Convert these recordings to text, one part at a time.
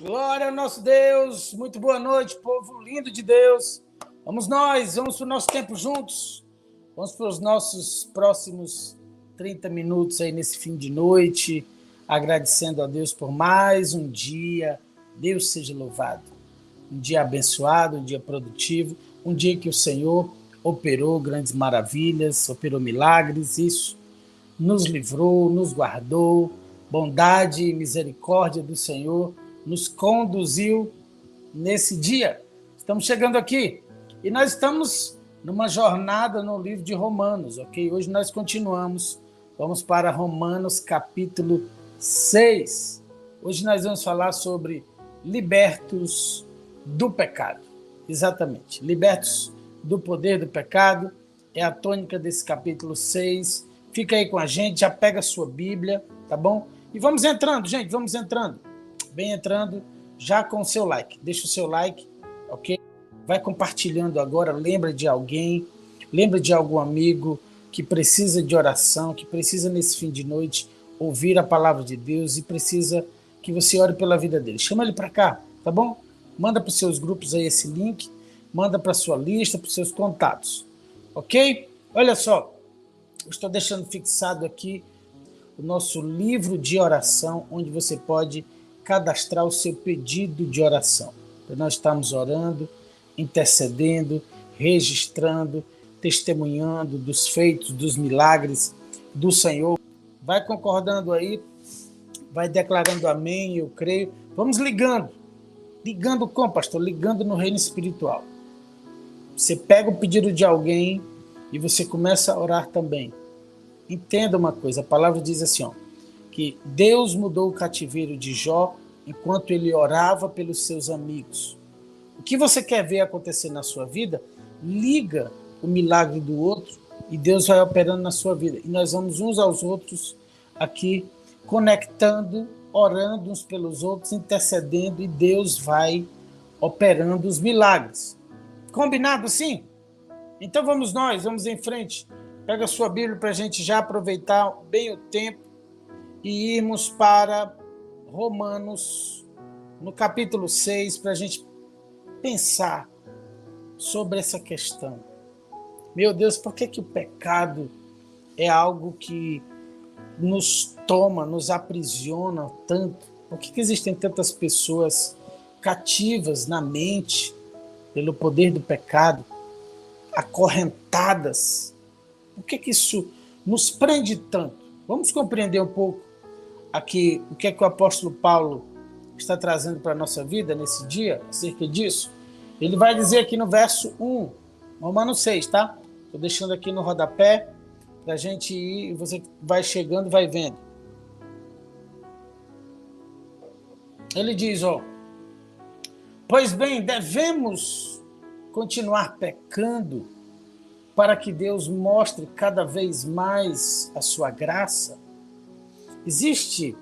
Glória ao nosso Deus, muito boa noite, povo lindo de Deus. Vamos para o nosso tempo juntos. Vamos para os nossos próximos 30 minutos aí nesse fim de noite, agradecendo a Deus por mais um dia. Deus seja louvado. Um dia abençoado, um dia produtivo, um dia que o Senhor operou grandes maravilhas, operou milagres, isso nos livrou, nos guardou. Bondade e misericórdia do Senhor nos conduziu nesse dia. Estamos chegando aqui e nós estamos numa jornada no livro de Romanos, ok? Hoje nós continuamos, vamos para Romanos capítulo 6. Hoje nós vamos falar sobre libertos do pecado. Exatamente, libertos do poder do pecado, é a tônica desse capítulo 6. Fica aí com a gente, já pega a sua Bíblia, tá bom? E vamos entrando, gente, vamos entrando. Vem entrando já com o seu like. Deixa o seu like, ok? Vai compartilhando agora, lembra de alguém, lembra de algum amigo que precisa de oração, que precisa nesse fim de noite ouvir a palavra de Deus e precisa que você ore pela vida dele. Chama ele para cá, tá bom? Manda para os seus grupos aí esse link, manda para a sua lista, para os seus contatos, ok? Olha só, eu estou deixando fixado aqui o nosso livro de oração, onde você pode cadastrar o seu pedido de oração. Então, nós estamos orando, intercedendo, registrando, testemunhando dos feitos, dos milagres do Senhor. Vai concordando aí, vai declarando amém, eu creio. Vamos ligando. Ligando como, pastor? Ligando no reino espiritual. Você pega o pedido de alguém e você começa a orar também. Entenda uma coisa, a palavra diz assim, ó, que Deus mudou o cativeiro de Jó enquanto ele orava pelos seus amigos. O que você quer ver acontecer na sua vida, liga o milagre do outro e Deus vai operando na sua vida. E nós vamos uns aos outros aqui, conectando, orando uns pelos outros, intercedendo e Deus vai operando os milagres. Combinado sim? Então vamos em frente. Pega a sua Bíblia para a gente já aproveitar bem o tempo e irmos para Romanos, no capítulo 6, para a gente pensar sobre essa questão. Meu Deus, por que o pecado é algo que nos toma, nos aprisiona tanto? Por que existem tantas pessoas cativas na mente pelo poder do pecado, acorrentadas? Por que isso nos prende tanto? Vamos compreender um pouco aqui o que é que o apóstolo Paulo está trazendo para a nossa vida nesse dia, acerca disso. Ele vai dizer aqui no verso 1, Romanos 6, tá? Estou deixando aqui no rodapé para a gente ir, você vai chegando e vai vendo. Ele diz, ó, pois bem, devemos continuar pecando para que Deus mostre cada vez mais a sua graça? Existe,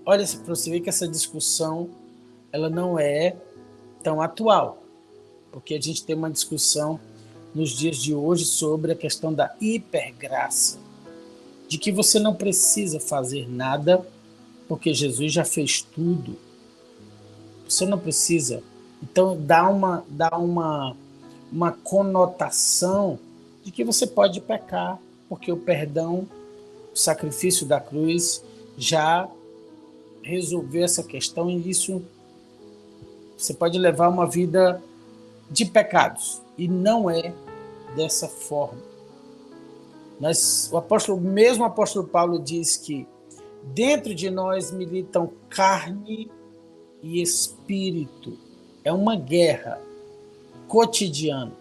olha para você ver que essa discussão ela não é tão atual, porque a gente tem uma discussão nos dias de hoje sobre a questão da hipergraça, de que você não precisa fazer nada porque Jesus já fez tudo. Você não precisa. Então dá uma conotação de que você pode pecar, porque o perdão, o sacrifício da cruz já resolveu essa questão e isso você pode levar uma vida de pecados. E não é dessa forma. O mesmo apóstolo Paulo diz que dentro de nós militam carne e espírito. É uma guerra cotidiana.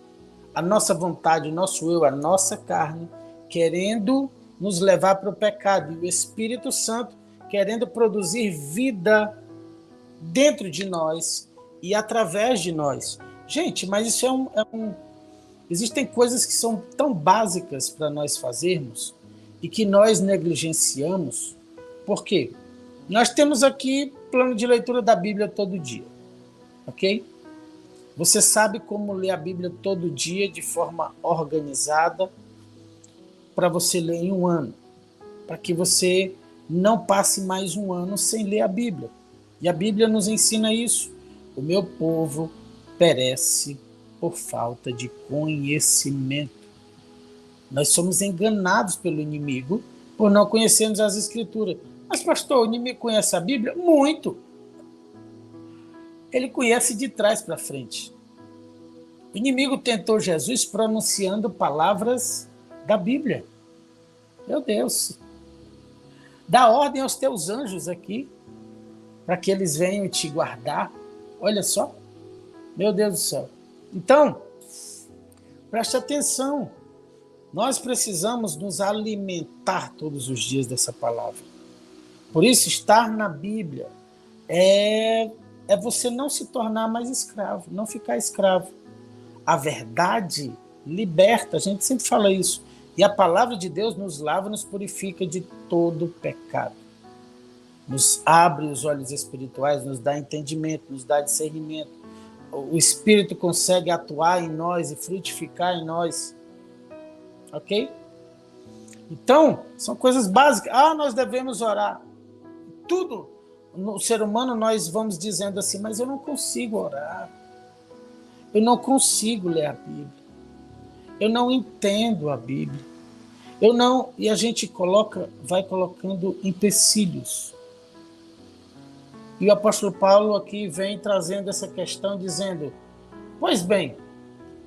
A nossa vontade, o nosso eu, a nossa carne, querendo nos levar para o pecado. E o Espírito Santo querendo produzir vida dentro de nós e através de nós. Gente, mas isso existem coisas que são tão básicas para nós fazermos e que nós negligenciamos. Por quê? Nós temos aqui plano de leitura da Bíblia todo dia, ok? Você sabe como ler a Bíblia todo dia de forma organizada para você ler em um ano, para que você não passe mais um ano sem ler a Bíblia. E a Bíblia nos ensina isso. O meu povo perece por falta de conhecimento. Nós somos enganados pelo inimigo por não conhecermos as Escrituras. Mas, pastor, o inimigo conhece a Bíblia? Muito. Ele conhece de trás para frente. O inimigo tentou Jesus pronunciando palavras da Bíblia. Meu Deus. Dá ordem aos teus anjos aqui, para que eles venham te guardar. Olha só. Meu Deus do céu. Então, preste atenção. Nós precisamos nos alimentar todos os dias dessa palavra. Por isso, estar na Bíblia é você não se tornar mais escravo, não ficar escravo. A verdade liberta, a gente sempre fala isso. E a palavra de Deus nos lava, nos purifica de todo pecado. Nos abre os olhos espirituais, nos dá entendimento, nos dá discernimento. O Espírito consegue atuar em nós e frutificar em nós. Ok? Então, são coisas básicas. Nós devemos orar. Tudo. No ser humano, nós vamos dizendo assim, mas eu não consigo orar. Eu não consigo ler a Bíblia. Eu não entendo a Bíblia. E a gente vai colocando empecilhos. E o apóstolo Paulo aqui vem trazendo essa questão, dizendo, pois bem,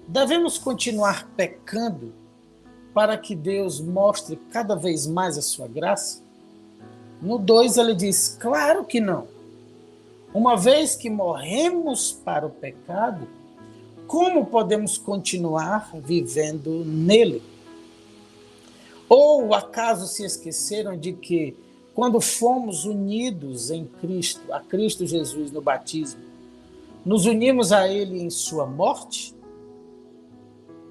devemos continuar pecando para que Deus mostre cada vez mais a sua graça? No 2 ele diz, claro que não. Uma vez que morremos para o pecado, como podemos continuar vivendo nele? Ou acaso se esqueceram de que, quando fomos unidos em Cristo, a Cristo Jesus no batismo, nos unimos a ele em sua morte?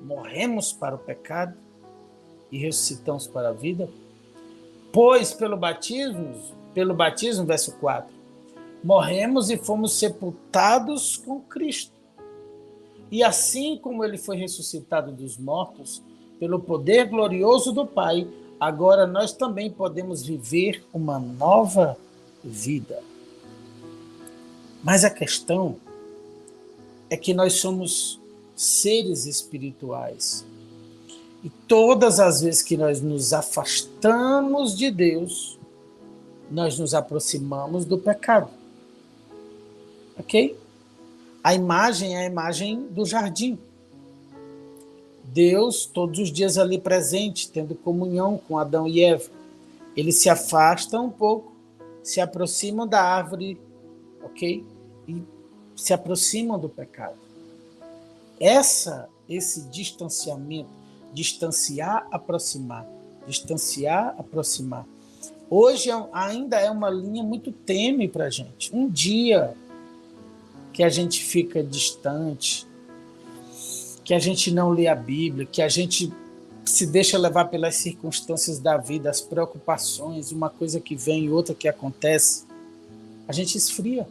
Morremos para o pecado e ressuscitamos para a vida? Pois pelo batismo, verso 4, morremos e fomos sepultados com Cristo. E assim como ele foi ressuscitado dos mortos, pelo poder glorioso do Pai, agora nós também podemos viver uma nova vida. Mas a questão é que nós somos seres espirituais. E todas as vezes que nós nos afastamos de Deus, nós nos aproximamos do pecado. Ok? A imagem é a imagem do jardim. Deus, todos os dias ali presente, tendo comunhão com Adão e Eva. Eles se afastam um pouco, se aproximam da árvore, ok? E se aproximam do pecado. Esse distanciamento, distanciar, aproximar, hoje ainda é uma linha muito tênue para a gente. Um dia que a gente fica distante, que a gente não lê a Bíblia, que a gente se deixa levar pelas circunstâncias da vida, as preocupações, uma coisa que vem e outra que acontece, a gente esfria.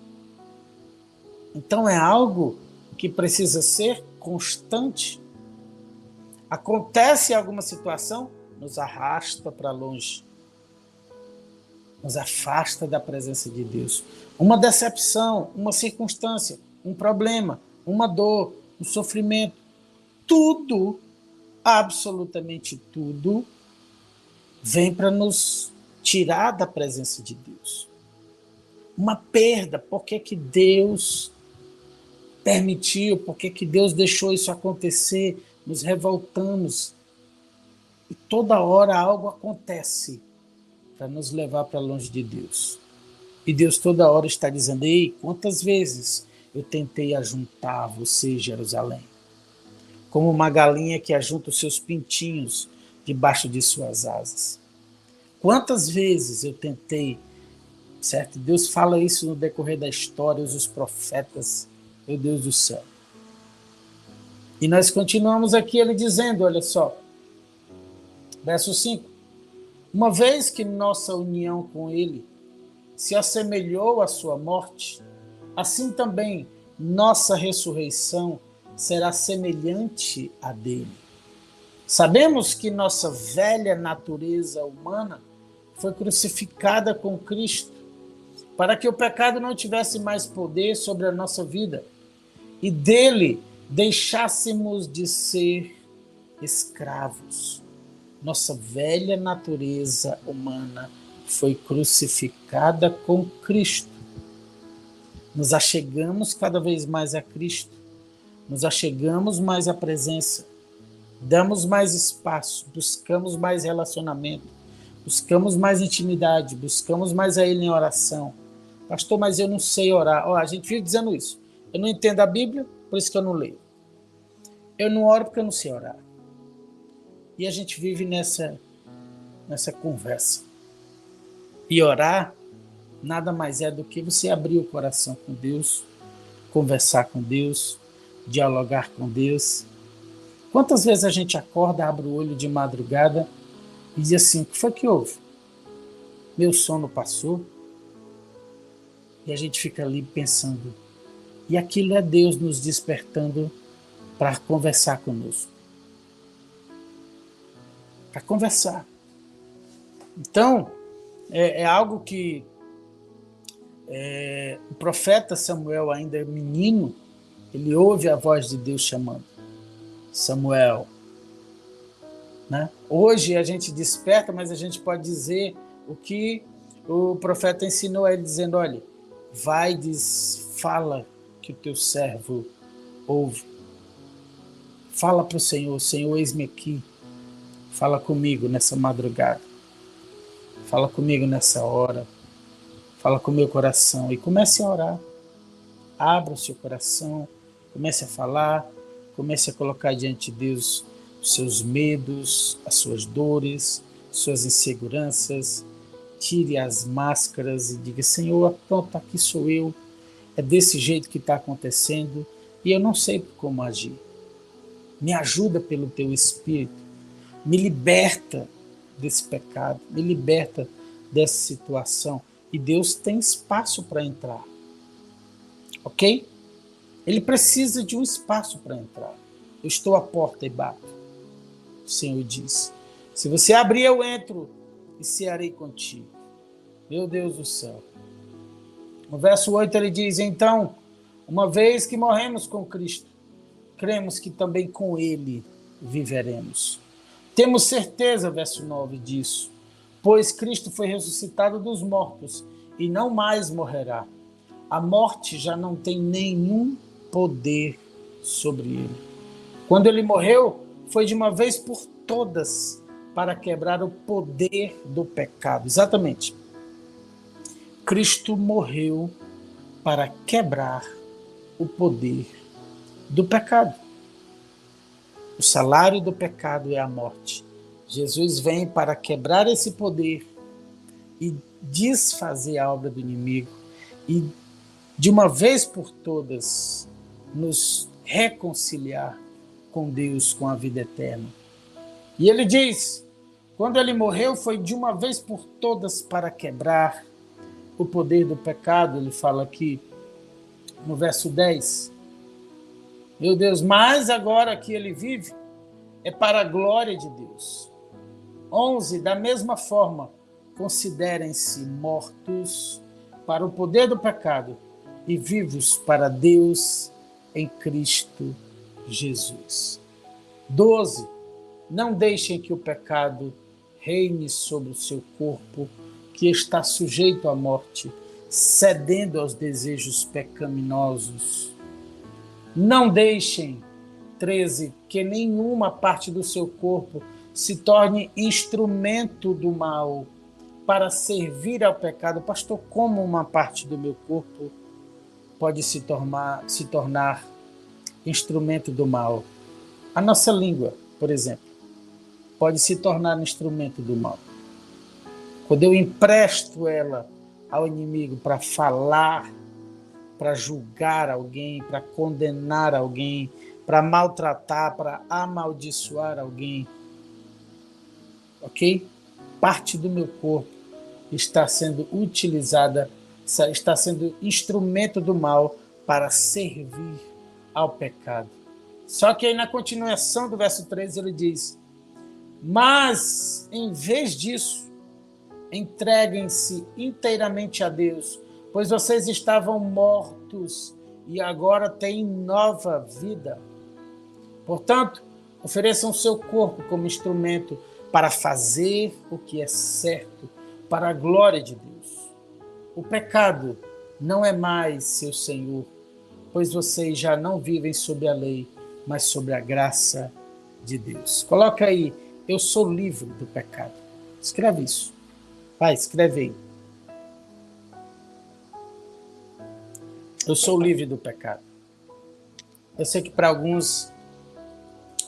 Então é algo que precisa ser constante. Acontece alguma situação, nos arrasta para longe, nos afasta da presença de Deus. Uma decepção, uma circunstância, um problema, uma dor, um sofrimento, tudo, absolutamente tudo, vem para nos tirar da presença de Deus. Uma perda, por que Deus permitiu, por que Deus deixou isso acontecer? Nos revoltamos. E toda hora algo acontece para nos levar para longe de Deus. E Deus toda hora está dizendo, ei, quantas vezes eu tentei ajuntar você, Jerusalém? Como uma galinha que ajunta os seus pintinhos debaixo de suas asas. Quantas vezes eu tentei, certo? Deus fala isso no decorrer da história, os profetas, meu Deus do céu. E nós continuamos aqui, ele dizendo, olha só, verso 5, uma vez que nossa união com ele se assemelhou à sua morte, assim também nossa ressurreição será semelhante à dele. Sabemos que nossa velha natureza humana foi crucificada com Cristo para que o pecado não tivesse mais poder sobre a nossa vida e dele deixássemos de ser escravos. Nossa velha natureza humana foi crucificada com Cristo. Nos achegamos cada vez mais a Cristo, nos achegamos mais à presença, damos mais espaço, buscamos mais relacionamento, buscamos mais intimidade, buscamos mais a Ele em oração. Pastor, mas eu não sei orar. A gente vive dizendo isso. Eu não entendo a Bíblia, por isso que eu não leio. Eu não oro porque eu não sei orar. E a gente vive nessa conversa. E orar nada mais é do que você abrir o coração com Deus, conversar com Deus, dialogar com Deus. Quantas vezes a gente acorda, abre o olho de madrugada e diz assim, o que foi que houve? Meu sono passou? E a gente fica ali pensando. E aquilo é Deus nos despertando para conversar conosco. Para conversar. Então, é algo que o profeta Samuel, ainda menino, ele ouve a voz de Deus chamando. Samuel. Né? Hoje a gente desperta, mas a gente pode dizer o que o profeta ensinou a ele, dizendo, olha, vai, fala que o teu servo ouve. Fala para o Senhor, Senhor, eis-me aqui. Fala comigo nessa madrugada. Fala comigo nessa hora. Fala com o meu coração. E comece a orar. Abra o seu coração. Comece a falar. Comece a colocar diante de Deus os seus medos, as suas dores, suas inseguranças. Tire as máscaras e diga, Senhor, pronto, aqui sou eu. É desse jeito que está acontecendo. E eu não sei como agir. Me ajuda pelo teu Espírito. Me liberta desse pecado. Me liberta dessa situação. E Deus tem espaço para entrar. Ok? Ele precisa de um espaço para entrar. Eu estou à porta e bato. O Senhor diz. Se você abrir, eu entro e cearei contigo. Meu Deus do céu. No verso 8 ele diz, então, uma vez que morremos com Cristo, cremos que também com Ele viveremos. Temos certeza, verso 9, disso, pois Cristo foi ressuscitado dos mortos e não mais morrerá. A morte já não tem nenhum poder sobre ele. Quando ele morreu, foi de uma vez por todas para quebrar o poder do pecado. Exatamente. Cristo morreu para quebrar o poder do pecado. O salário do pecado é a morte. Jesus vem para quebrar esse poder e desfazer a obra do inimigo e, de uma vez por todas, nos reconciliar com Deus, com a vida eterna. E ele diz, quando ele morreu, foi de uma vez por todas para quebrar o poder do pecado. Ele fala aqui no verso 10, meu Deus, mas agora que ele vive, é para a glória de Deus. 11, da mesma forma, considerem-se mortos para o poder do pecado e vivos para Deus em Cristo Jesus. 12, não deixem que o pecado reine sobre o seu corpo, que está sujeito à morte, cedendo aos desejos pecaminosos. Não deixem, 13, que nenhuma parte do seu corpo se torne instrumento do mal para servir ao pecado. Pastor, como uma parte do meu corpo pode se tornar instrumento do mal? A nossa língua, por exemplo, pode se tornar instrumento do mal. Quando eu empresto ela ao inimigo para falar, para julgar alguém, para condenar alguém, para maltratar, para amaldiçoar alguém, ok? Parte do meu corpo está sendo utilizada, está sendo instrumento do mal para servir ao pecado. Só que aí na continuação do verso 13 ele diz, mas em vez disso, entreguem-se inteiramente a Deus, pois vocês estavam mortos e agora têm nova vida. Portanto, ofereçam seu corpo como instrumento para fazer o que é certo, para a glória de Deus. O pecado não é mais seu senhor, pois vocês já não vivem sob a lei, mas sob a graça de Deus. Coloca aí, eu sou livre do pecado. Escreve isso. Vai, escreve aí. Eu sou livre do pecado. Eu sei que para alguns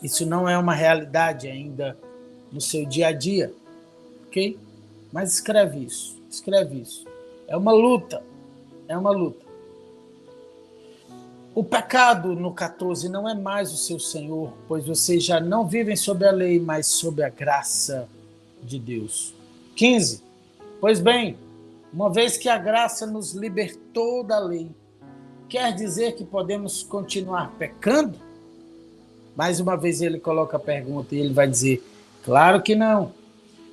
isso não é uma realidade ainda no seu dia a dia, ok? Mas escreve isso, escreve isso. É uma luta, é uma luta. O pecado, no 14, não é mais o seu senhor, pois vocês já não vivem sob a lei, mas sob a graça de Deus. 15. Pois bem, uma vez que a graça nos libertou da lei, quer dizer que podemos continuar pecando? Mais uma vez ele coloca a pergunta e ele vai dizer, claro que não.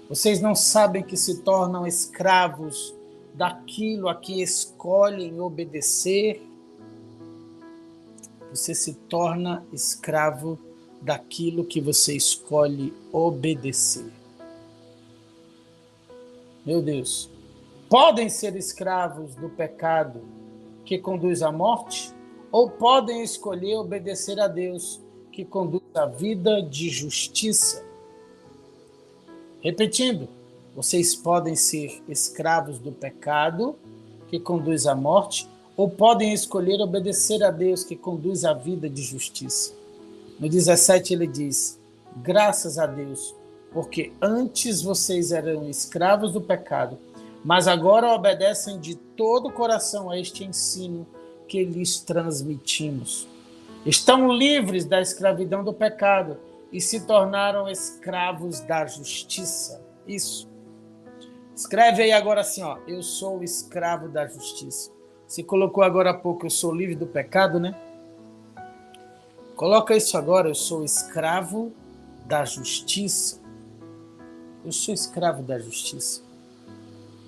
Vocês não sabem que se tornam escravos daquilo a que escolhem obedecer? Você se torna escravo daquilo que você escolhe obedecer. Meu Deus. Podem ser escravos do pecado que conduz à morte? Ou podem escolher obedecer a Deus que conduz à vida de justiça? Repetindo, vocês podem ser escravos do pecado que conduz à morte, ou podem escolher obedecer a Deus que conduz à vida de justiça. No 17 ele diz, graças a Deus, porque antes vocês eram escravos do pecado, mas agora obedecem de todo o coração a este ensino que lhes transmitimos. Estão livres da escravidão do pecado e se tornaram escravos da justiça. Isso. Escreve aí agora assim, ó, eu sou escravo da justiça. Você colocou agora há pouco, eu sou livre do pecado, né? Coloca isso agora, eu sou escravo da justiça. Eu sou escravo da justiça.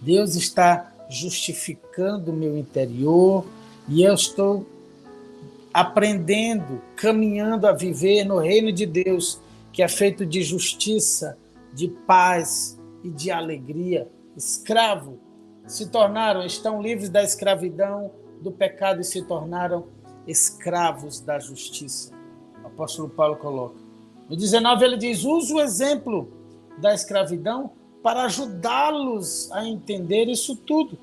Deus está justificando o meu interior e eu estou aprendendo, caminhando a viver no reino de Deus, que é feito de justiça, de paz e de alegria. Escravo, estão livres da escravidão, do pecado e se tornaram escravos da justiça. O apóstolo Paulo coloca. No 19 ele diz, usa o exemplo da escravidão para ajudá-los a entender isso tudo,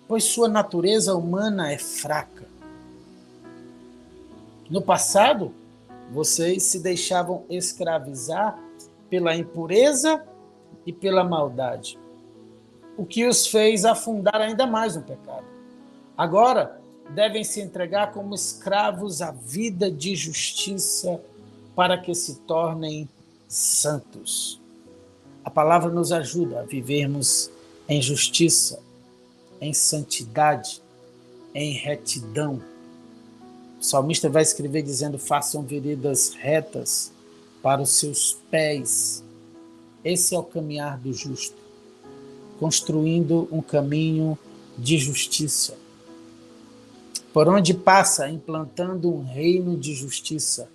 pois sua natureza humana é fraca. No passado, vocês se deixavam escravizar pela impureza e pela maldade, o que os fez afundar ainda mais no pecado. Agora, devem se entregar como escravos à vida de justiça para que se tornem santos. A palavra nos ajuda a vivermos em justiça, em santidade, em retidão. O salmista vai escrever dizendo, façam veredas retas para os seus pés. Esse é o caminhar do justo, construindo um caminho de justiça, por onde passa implantando um reino de justiça,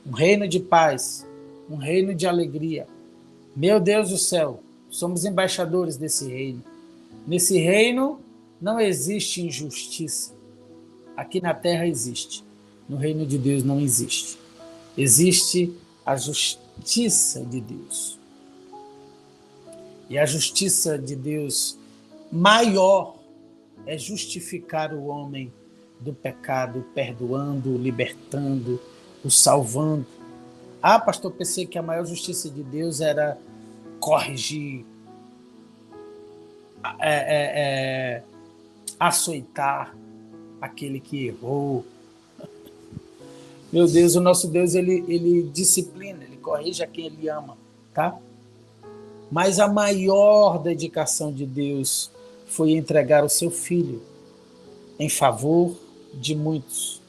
um reino de paz, um reino de alegria. Meu Deus do céu, somos embaixadores desse reino. Nesse reino não existe injustiça. Aqui na terra existe. No reino de Deus não existe. Existe a justiça de Deus. E a justiça de Deus maior é justificar o homem do pecado, perdoando, libertando, o salvando. Ah, pastor, pensei que a maior justiça de Deus era corrigir, açoitar aquele que errou. Meu Deus, o nosso Deus, ele disciplina, ele corrige a quem ele ama, tá? Mas a maior dedicação de Deus foi entregar o seu Filho em favor de muitos,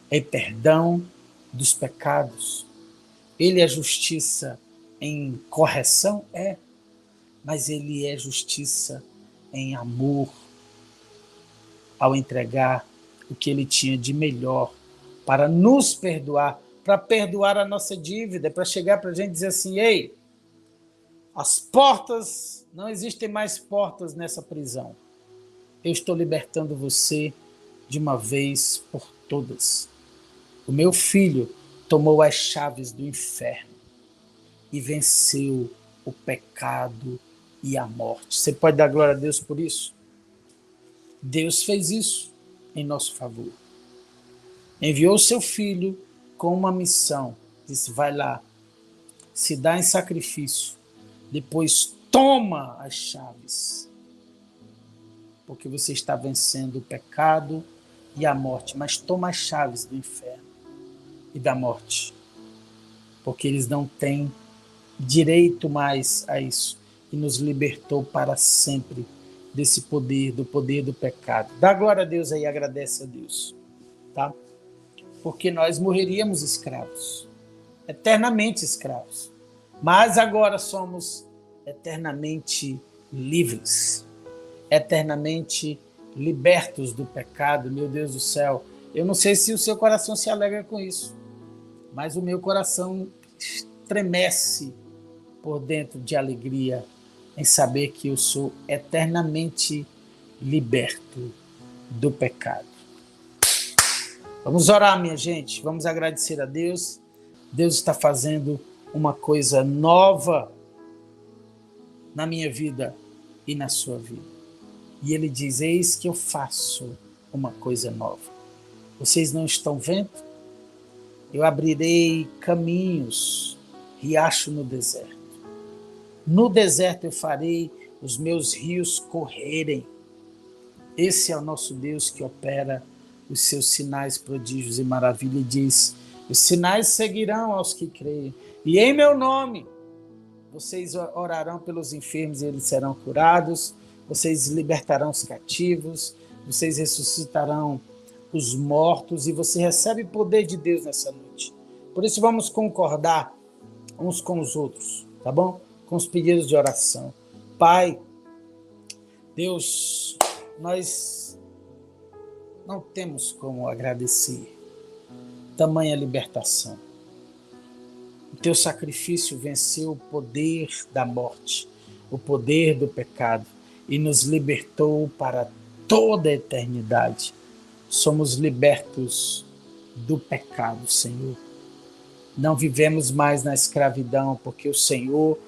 em perdão dos pecados. Ele é justiça em correção? Mas ele é justiça em amor. ao entregar o que ele tinha de melhor para nos perdoar, para perdoar a nossa dívida, para chegar para a gente e dizer assim: ei, as portas, não existem mais portas nessa prisão. Eu estou libertando você de uma vez por todas. O meu filho tomou as chaves do inferno e venceu o pecado e a morte. Você pode dar glória a Deus por isso? Deus fez isso em nosso favor. Enviou o seu filho com uma missão. Disse: vai lá, se dá em sacrifício, depois toma as chaves, porque você está vencendo o pecado e a morte, mas toma as chaves do inferno e da morte, porque eles não têm direito mais a isso, e nos libertou para sempre desse poder, do poder do pecado. Dá glória a Deus aí, agradece a Deus, tá? Porque nós morreríamos escravos, eternamente escravos, mas agora somos eternamente livres, eternamente libertos do pecado. Meu Deus do céu, eu não sei se o seu coração se alegra com isso, mas o meu coração estremece por dentro de alegria em saber que eu sou eternamente liberto do pecado. Vamos orar, minha gente, vamos agradecer a Deus. Deus está fazendo uma coisa nova na minha vida e na sua vida. E ele diz: eis que eu faço uma coisa nova. Vocês não estão vendo? Eu abrirei caminhos, riacho no deserto. No deserto eu farei os meus rios correrem. Esse é o nosso Deus que opera os seus sinais, prodígios e maravilha. E diz: os sinais seguirão aos que creem. E em meu nome vocês orarão pelos enfermos e eles serão curados. Vocês libertarão os cativos. Vocês ressuscitarão os mortos. E você recebe poder de Deus nessa noite. Por isso vamos concordar uns com os outros, tá bom? Com os pedidos de oração. Pai, Deus, nós não temos como agradecer tamanha libertação. O teu sacrifício venceu o poder da morte, o poder do pecado, e nos libertou para toda a eternidade. Somos libertos do pecado, Senhor. Não vivemos mais na escravidão, porque o Senhor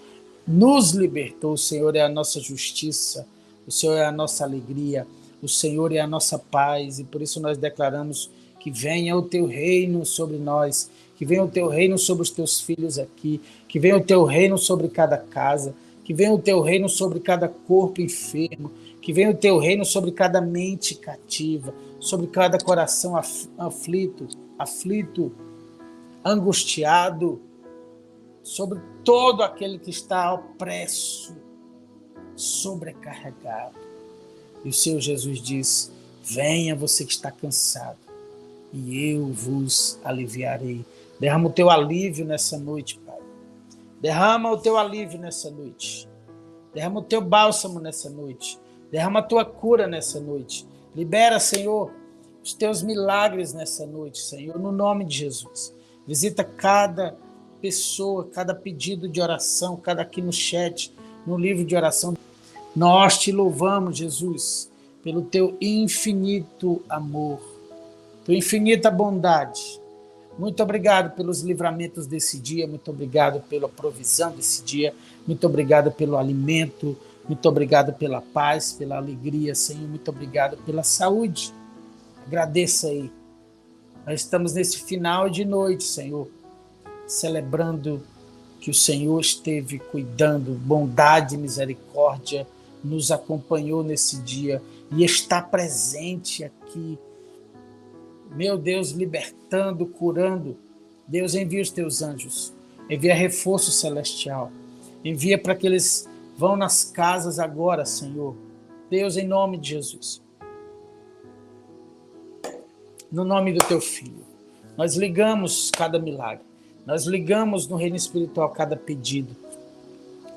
nos libertou. O Senhor é a nossa justiça, o Senhor é a nossa alegria, o Senhor é a nossa paz, e por isso nós declaramos que venha o teu reino sobre nós, que venha o teu reino sobre os teus filhos aqui, que venha o teu reino sobre cada casa, que venha o teu reino sobre cada corpo enfermo, que venha o teu reino sobre cada mente cativa, sobre cada coração aflito, angustiado, sobre todo aquele que está opresso, sobrecarregado. E o Senhor Jesus diz: venha você que está cansado, e eu vos aliviarei. Derrama o teu alívio nessa noite, Pai. Derrama o teu alívio nessa noite. Derrama o teu bálsamo nessa noite. Derrama a tua cura nessa noite. Libera, Senhor, os teus milagres nessa noite, Senhor, no nome de Jesus. Visita cada pessoa, cada pedido de oração, cada aqui no chat, no livro de oração. Nós te louvamos, Jesus, pelo teu infinito amor, tua infinita bondade. Muito obrigado pelos livramentos desse dia, muito obrigado pela provisão desse dia, muito obrigado pelo alimento, muito obrigado pela paz, pela alegria, Senhor, muito obrigado pela saúde. Agradeça aí. Nós estamos nesse final de noite, Senhor, celebrando que o Senhor esteve cuidando, bondade e misericórdia nos acompanhou nesse dia e está presente aqui. Meu Deus, libertando, curando. Deus, envia os teus anjos, envia reforço celestial, envia para que eles vão nas casas agora, Senhor. Deus, em nome de Jesus. No nome do teu Filho, nós ligamos cada milagre, nós ligamos no reino espiritual cada pedido,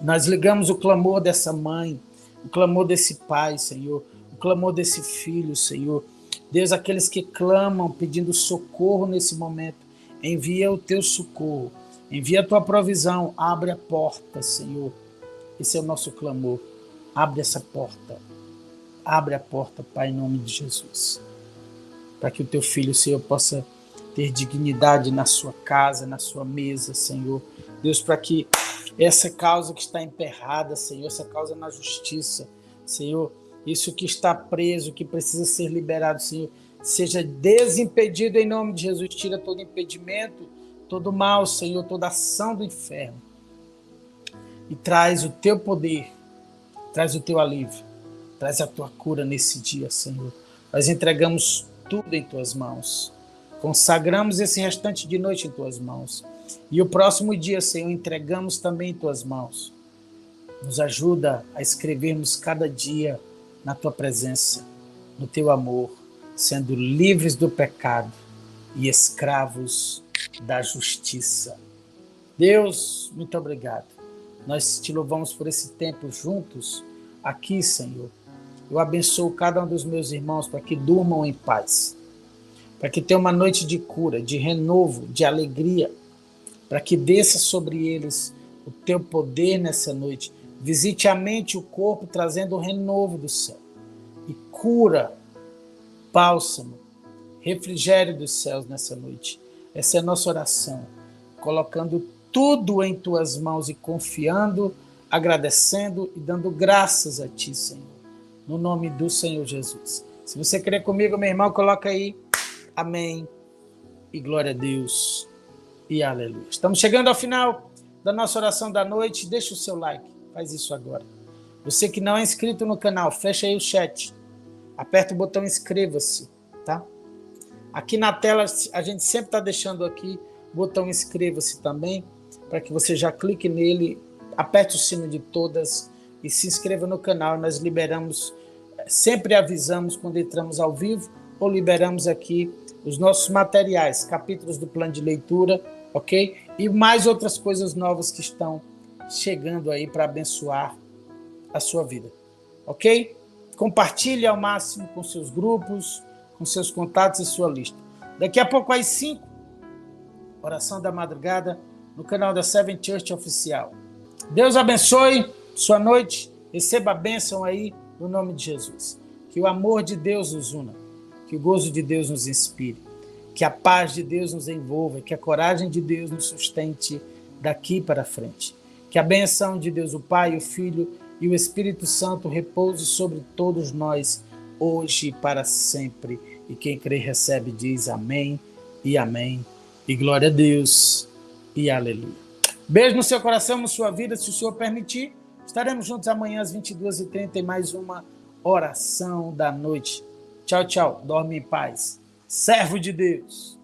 nós ligamos o clamor dessa mãe, o clamor desse pai, Senhor, o clamor desse filho, Senhor. Deus, aqueles que clamam pedindo socorro nesse momento, envia o teu socorro, envia a tua provisão, abre a porta, Senhor. Esse é o nosso clamor. Abre essa porta. Abre a porta, Pai, em nome de Jesus. Para que o teu filho, Senhor, possa ter dignidade na sua casa, na sua mesa, Senhor. Deus, para que essa causa que está emperrada, Senhor, essa causa na justiça, Senhor, isso que está preso, que precisa ser liberado, Senhor, seja desimpedido em nome de Jesus. Tira todo impedimento, todo mal, Senhor, toda ação do inferno. E traz o teu poder, traz o teu alívio, traz a tua cura nesse dia, Senhor. Nós entregamos tudo em tuas mãos. Consagramos esse restante de noite em tuas mãos. E o próximo dia, Senhor, entregamos também em tuas mãos. Nos ajuda a escrevermos cada dia na tua presença, no teu amor, sendo livres do pecado e escravos da justiça. Deus, muito obrigado. Nós te louvamos por esse tempo juntos aqui, Senhor. Eu abençoo cada um dos meus irmãos para que durmam em paz, para que tenham uma noite de cura, de renovo, de alegria, para que desça sobre eles o teu poder nessa noite. Visite a mente e o corpo, trazendo o renovo do céu. E cura, bálsamo, refrigério dos céus nessa noite. Essa é a nossa oração, colocando tudo em tuas mãos e confiando, agradecendo e dando graças a ti, Senhor, no nome do Senhor Jesus. Se você crê comigo, meu irmão, coloca aí, amém, e glória a Deus, e aleluia. Estamos chegando ao final da nossa oração da noite. Deixa o seu like, faz isso agora. Você que não é inscrito no canal, fecha aí o chat, aperta o botão inscreva-se, tá? Aqui na tela, a gente sempre está deixando aqui o botão inscreva-se também, para que você já clique nele, aperte o sino de todas e se inscreva no canal. Nós liberamos, sempre avisamos quando entramos ao vivo ou liberamos aqui os nossos materiais, capítulos do plano de leitura, ok? E mais outras coisas novas que estão chegando aí para abençoar a sua vida, ok? Compartilhe ao máximo com seus grupos, com seus contatos e sua lista. Daqui a pouco, às 5, oração da madrugada, no canal da Seven Church Oficial. Deus abençoe sua noite, receba a bênção aí, no nome de Jesus. Que o amor de Deus nos una, que o gozo de Deus nos inspire, que a paz de Deus nos envolva, que a coragem de Deus nos sustente daqui para frente. Que a bênção de Deus, o Pai, o Filho e o Espírito Santo repouse sobre todos nós, hoje e para sempre. E quem crê recebe diz amém e amém. E glória a Deus e aleluia. Beijo no seu coração, na sua vida, se o Senhor permitir. Estaremos juntos amanhã às 22h30 em mais uma oração da noite. Tchau, tchau. Dorme em paz. Servo de Deus.